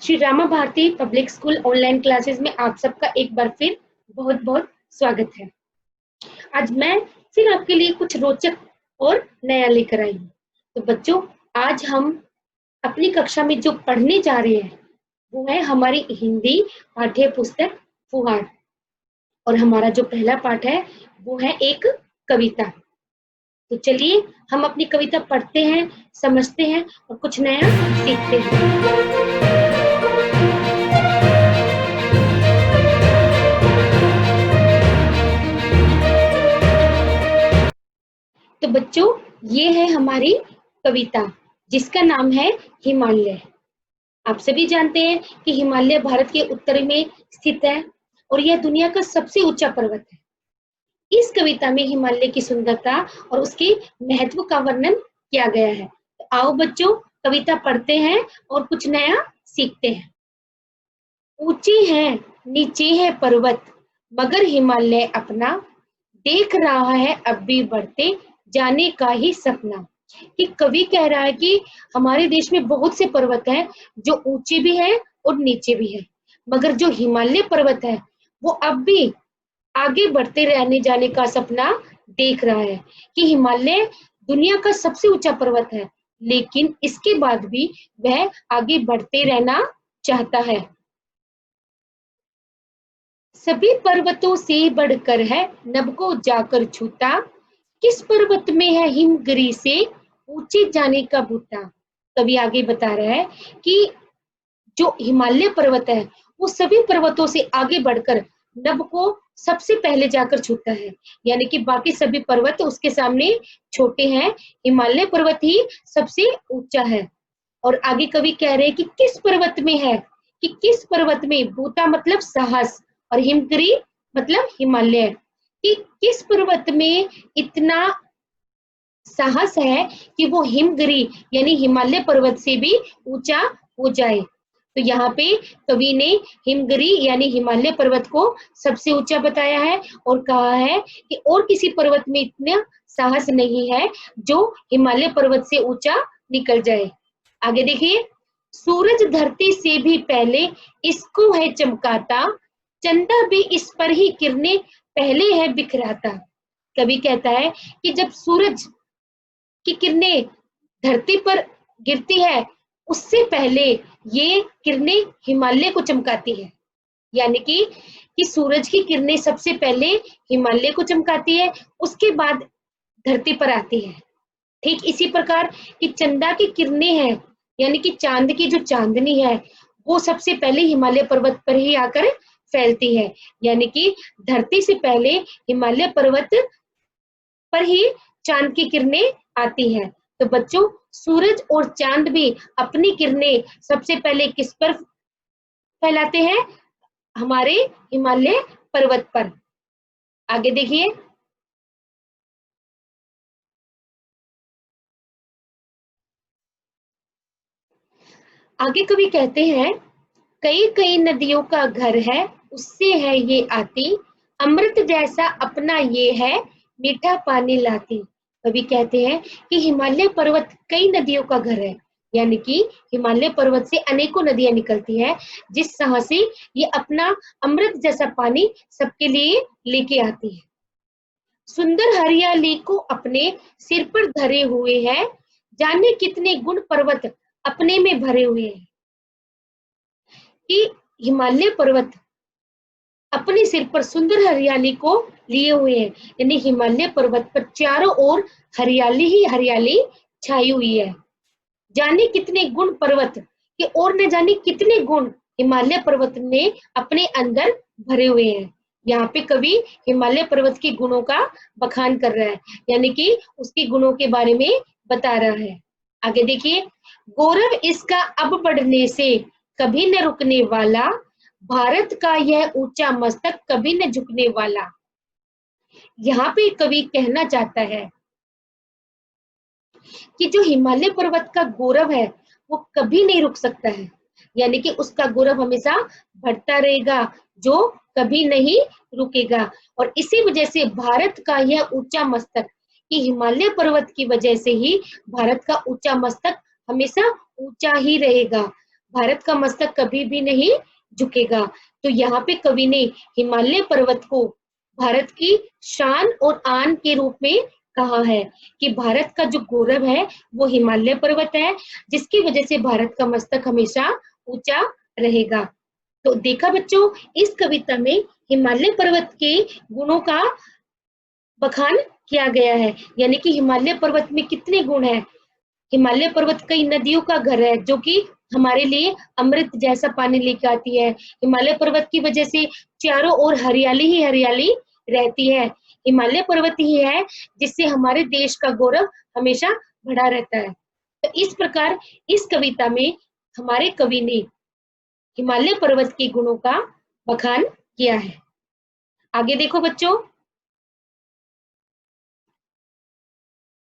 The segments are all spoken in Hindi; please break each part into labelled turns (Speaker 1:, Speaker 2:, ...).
Speaker 1: Shri Rama Bharati public school online classes में आप सबका एक बार फिर बहुत बहुत स्वागत है। आज मैं फिर आपके लिए कुछ रोचक और नया लेकर आई हूँ। तो बच्चों, आज हम अपनी कक्षा में जो पढ़ने जा रहे हैं वो है हमारी हिंदी पाठ्य पुस्तक फुहार। और हमारा जो पहला पाठ है वो है एक कविता। तो चलिए हम अपनी कविता पढ़ते हैं, समझते हैं और कुछ नया सीखते हैं। तो बच्चों, ये है हमारी कविता जिसका नाम है हिमालय। आप सभी जानते हैं कि हिमालय भारत के उत्तर में स्थित है और यह दुनिया का सबसे ऊंचा पर्वत है। इस कविता में हिमालय की सुंदरता और उसके महत्व का वर्णन किया गया है। तो आओ बच्चों, कविता पढ़ते हैं और कुछ नया सीखते हैं। ऊंचे हैं, नीचे है पर्वत, मगर हिमालय अपना देख रहा है अब भी बढ़ते जाने का ही सपना। कि कवि कह रहा है कि हमारे देश में बहुत से पर्वत हैं जो ऊंचे भी हैं और नीचे भी हैं, मगर जो हिमालय पर्वत है वो अब भी आगे बढ़ते रहने जाने का सपना देख रहा है। कि हिमालय दुनिया का सबसे ऊंचा पर्वत है, लेकिन इसके बाद भी वह आगे बढ़ते रहना चाहता है। सभी पर्वतों से बढ़कर है, नभ को जाकर छूता, किस पर्वत में है हिमगिरी से ऊंचे जाने का बूटा। कवि आगे बता रहा है कि जो हिमालय पर्वत है वो सभी पर्वतों से आगे बढ़कर नभ को सबसे पहले जाकर छूता है, यानी कि बाकी सभी पर्वत उसके सामने छोटे हैं, हिमालय पर्वत ही सबसे ऊंचा है। और आगे कवि कह रहे हैं कि किस पर्वत में है, कि किस पर्वत में, बूटा मतलब साहस और हिमगिरी मतलब हिमालय, कि किस पर्वत में इतना साहस है कि वो हिमगिरी यानी हिमालय पर्वत से भी ऊंचा हो जाए। तो यहाँ पे कवि ने हिमगिरी यानी हिमालय पर्वत को सबसे ऊंचा बताया है और कहा है कि और किसी पर्वत में इतना साहस नहीं है जो हिमालय पर्वत से ऊंचा निकल जाए। आगे देखिए, सूरज धरती से भी पहले इसको है चमकाता, चंदा भी इस पर ही किरणें पहले है बिखराता। कवि कहता है कि जब सूरज की किरणें धरती पर गिरती है उससे पहले ये किरणें हिमालय को चमकाती है, यानी कि सूरज की किरणें सबसे पहले हिमालय को चमकाती है, उसके बाद धरती पर आती है। ठीक इसी प्रकार कि चंदा की किरणें हैं, यानी कि चांद की जो चांदनी है वो सबसे पहले हिमालय पर्वत पर ही आकर फैलती है, यानी कि धरती से पहले हिमालय पर्वत पर ही चांद की किरणें आती हैं। तो बच्चों, सूरज और चांद भी अपनी किरणें सबसे पहले किस पर फैलाते हैं? हमारे हिमालय पर्वत पर। आगे देखिए, आगे कवि कहते हैं, कई कई नदियों का घर है उससे है ये आती, अमृत जैसा अपना ये है मीठा पानी लाती। कवि कहते हैं कि हिमालय पर्वत कई नदियों का घर है, यानी कि हिमालय पर्वत से अनेकों नदियां निकलती हैं जिस तरह से ये अपना अमृत जैसा पानी सबके लिए लेके आती है। सुंदर हरियाली को अपने सिर पर धरे हुए है, जाने कितने गुण पर्वत अपने में भरे हुए हैं। कि हिमालय पर्वत अपने सिर पर सुंदर हरियाली को लिए हुए हैं, यानी हिमालय पर्वत पर चारों ओर हरियाली ही हरियाली छाई हुई है। जाने कितने गुण पर्वत के, और न जाने कितने गुण हिमालय पर्वत में अपने अंदर भरे हुए हैं। यहाँ पे कवि हिमालय पर्वत के गुणों का बखान कर रहा है, यानी कि उसके गुणों के बारे में बता रहा है। आगे देखिए, गौरव इसका अब बढ़ने से कभी न रुकने वाला, भारत का यह ऊंचा मस्तक कभी न झुकने वाला। यहाँ पे कवि कहना चाहता है कि जो हिमालय पर्वत का गौरव है वो कभी नहीं रुक सकता है, यानी कि उसका गौरव हमेशा बढ़ता रहेगा, जो कभी नहीं रुकेगा। और इसी वजह से भारत का यह ऊंचा मस्तक, कि हिमालय पर्वत की वजह से ही भारत का ऊंचा मस्तक हमेशा ऊंचा ही रहेगा। भारत का मस्तक कभी भी नहीं झुकेगा। तो यहाँ पे कवि ने हिमालय पर्वत को भारत की शान और आन के रूप में कहा है कि भारत का जो गौरव है वो हिमालय पर्वत है, जिसकी वजह से भारत का मस्तक हमेशा ऊंचा रहेगा। तो देखा बच्चों, इस कविता में हिमालय पर्वत के गुणों का बखान किया गया है, यानी कि हिमालय पर्वत में कितने गुण हैं। हिमालय पर्वत कई नदियों का घर है जो कि हमारे लिए अमृत जैसा पानी लेके आती है। हिमालय पर्वत की वजह से चारों ओर हरियाली ही हरियाली रहती है। हिमालय पर्वत ही है जिससे हमारे देश का गौरव हमेशा बढ़ा रहता है। तो इस प्रकार इस कविता में हमारे कवि ने हिमालय पर्वत के गुणों का बखान किया है। आगे देखो बच्चों,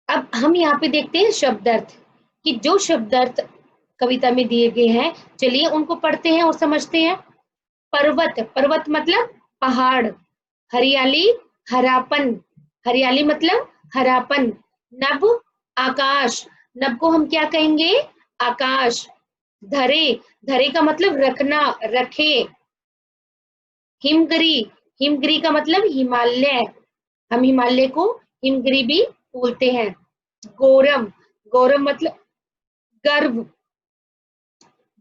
Speaker 1: अब हम यहाँ पे देखते हैं शब्दार्थ, कि जो शब्दार्थ कविता में दिए गए हैं, चलिए उनको पढ़ते हैं और समझते हैं। पर्वत, पर्वत मतलब पहाड़। हरियाली, हरापन, हरियाली मतलब हरापन। नभ, आकाश, नभ को हम क्या कहेंगे, आकाश। धरे, धरे का मतलब रखना, रखे। हिमगिरी, हिमगिरी का मतलब हिमालय, हम हिमालय को हिमगिरी भी बोलते हैं। गौरव, गौरव मतलब गर्व।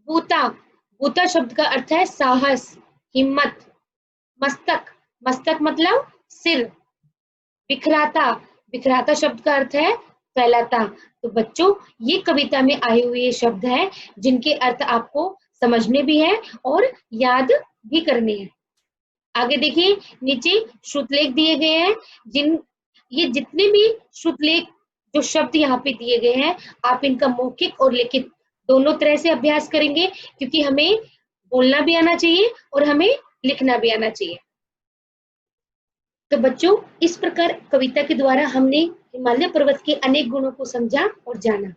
Speaker 1: बूता, बूता शब्द का अर्थ है साहस, हिम्मत। मस्तक, मस्तक मतलब सिर। बिखराता, बिखराता शब्द का अर्थ है फैलाता। तो बच्चों, ये कविता में आए हुए शब्द हैं जिनके अर्थ आपको समझने भी है और याद भी करने हैं। आगे देखिए, नीचे श्रुतलेख दिए गए हैं। ये जितने भी श्रुतलेख जो शब्द यहाँ पे दिए गए हैं, आप इनका मौखिक और लिखित दोनों तरह से अभ्यास करेंगे, क्योंकि हमें बोलना भी आना चाहिए और हमें लिखना भी आना चाहिए। तो बच्चों, इस प्रकार कविता के द्वारा हमने हिमालय पर्वत के अनेक गुणों को समझा और जाना।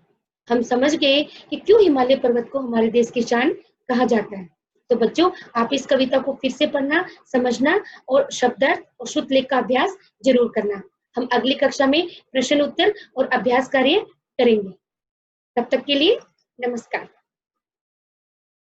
Speaker 1: हम समझ गए कि क्यों हिमालय पर्वत को हमारे देश की शान कहा जाता है। तो बच्चों, आप इस कविता को फिर से पढ़ना, समझना और शब्दार्थ और श्रुतलेख का अभ्यास जरूर करना। हम अगली कक्षा में प्रश्न उत्तर और अभ्यास कार्य करेंगे। तब तक के लिए नमस्कार।